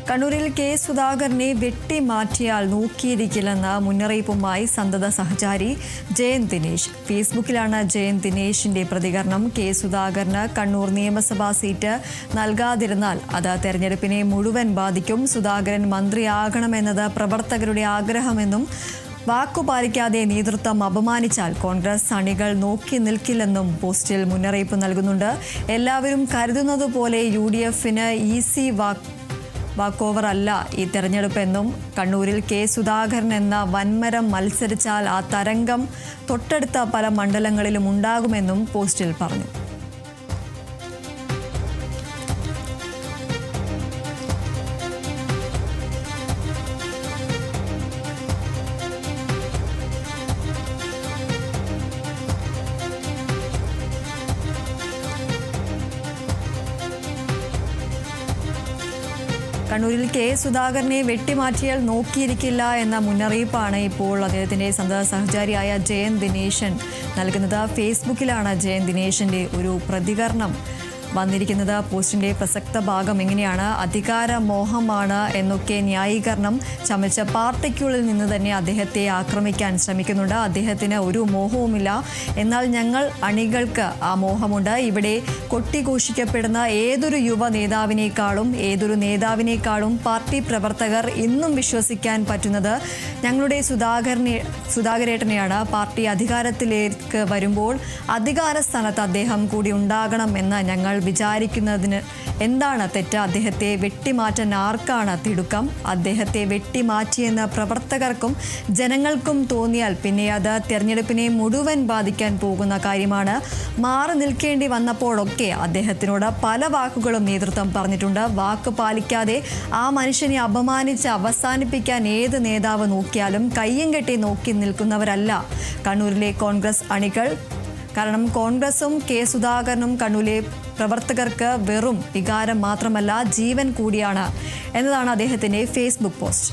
കണ്ണൂരിൽ കെ സുധാകരനെ വെട്ടിമാറ്റിയാൽ നോക്കിയിരിക്കില്ലെന്ന മുന്നറിയിപ്പുമായി സന്തത സഹചാരി ജയന്ത് ദിനേശ്. ഫേസ്ബുക്കിലാണ് ജയന്ത് ദിനേശിന്റെ പ്രതികരണം. കെ സുധാകരന് കണ്ണൂർ നിയമസഭാ സീറ്റ് നൽകാതിരുന്നാൽ അത് തെരഞ്ഞെടുപ്പിനെ മുഴുവൻ ബാധിക്കും. സുധാകരൻ മന്ത്രിയാകണമെന്നത് പ്രവർത്തകരുടെ ആഗ്രഹമെന്നും വാക്കുപാലിക്കാതെ നേതൃത്വം അപമാനിച്ചാൽ കോൺഗ്രസ് അണികൾ നോക്കി നിൽക്കില്ലെന്നും പോസ്റ്റിൽ മുന്നറിയിപ്പ് നൽകുന്നുണ്ട്. എല്ലാവരും കരുതുന്നതുപോലെ UDFന് ഈസി വാക്കോവർ അല്ല ഈ തെരഞ്ഞെടുപ്പെന്നും കണ്ണൂരിൽ കെ സുധാകരൻ എന്ന വൻമരം മത്സരിച്ചാൽ ആ തരംഗം തൊട്ടടുത്ത പല മണ്ഡലങ്ങളിലും ഉണ്ടാകുമെന്നും പോസ്റ്റിൽ പറഞ്ഞു. കണ്ണൂരിൽ കെ സുധാകരനെ വെട്ടിമാറ്റിയാൽ നോക്കിയിരിക്കില്ല എന്ന മുന്നറിയിപ്പാണ് ഇപ്പോൾ അദ്ദേഹത്തിന്റെ സന്തത സഹചാരിയായ ജയന്ത് ദിനേശൻ നൽകുന്നത്. ഫേസ്ബുക്കിലാണ് ജയന്ത് ദിനേശന്റെ ഒരു പ്രതികരണം വന്നിരിക്കുന്നത്. പോസ്റ്റിന്റെ പ്രസക്ത ഭാഗം എങ്ങനെയാണ്: അധികാര മോഹമാണ് എന്നൊക്കെ ന്യായീകരണം ചമച്ച പാർട്ടിക്കുള്ളിൽ നിന്ന് തന്നെ അദ്ദേഹത്തെ ആക്രമിക്കാൻ ശ്രമിക്കുന്നുണ്ട്. അദ്ദേഹത്തിന് ഒരു മോഹവുമില്ല, എന്നാൽ ഞങ്ങൾ അണികൾക്ക് ആ മോഹമുണ്ട്. ഇവിടെ കൊട്ടിഘോഷിക്കപ്പെടുന്ന ഏതൊരു യുവ നേതാവിനേക്കാളും പാർട്ടി പ്രവർത്തകർ ഇന്നും വിശ്വസിക്കാൻ പറ്റുന്നത് ഞങ്ങളുടെ സുധാകരേട്ടനെയാണ്. പാർട്ടി അധികാരത്തിലേക്ക് വരുമ്പോൾ അധികാര സ്ഥാനത്ത് അദ്ദേഹം കൂടി ഉണ്ടാകണം എന്ന് ഞങ്ങൾ വിചാരിക്കുന്നതിന് എന്താണ് തെറ്റ്? അദ്ദേഹത്തെ വെട്ടിമാറ്റാൻ ആർക്കാണ് തിടുക്കം? അദ്ദേഹത്തെ വെട്ടിമാറ്റിയെന്ന് പ്രവർത്തകർക്കും ജനങ്ങൾക്കും തോന്നിയാൽ പിന്നെ അത് തെരഞ്ഞെടുപ്പിനെ മുഴുവൻ ബാധിക്കാൻ പോകുന്ന കാര്യമാണ്. മാറി നിൽക്കേണ്ടി വന്നപ്പോഴൊക്കെ അദ്ദേഹത്തിനോട് പല വാക്കുകളും നേതൃത്വം പറഞ്ഞിട്ടുണ്ട്. വാക്ക് പാലിക്കാതെ ആ മനുഷ്യനെ അപമാനിച്ച് അവസാനിപ്പിക്കാൻ ഏത് നേതാവ് നോക്കിയാലും കയ്യും കെട്ടി നോക്കി നിൽക്കുന്നവരല്ല കണ്ണൂരിലെ കോൺഗ്രസ് അണികൾ. കാരണം കോൺഗ്രസും കെ സുധാകരനും കണ്ണൂരിലെ പ്രവർത്തകർക്ക് വെറും വികാരം മാത്രമല്ല, ജീവൻ കൂടിയാണ് എന്നതാണ് അദ്ദേഹത്തിൻ്റെ ഫേസ്ബുക്ക് പോസ്റ്റ്.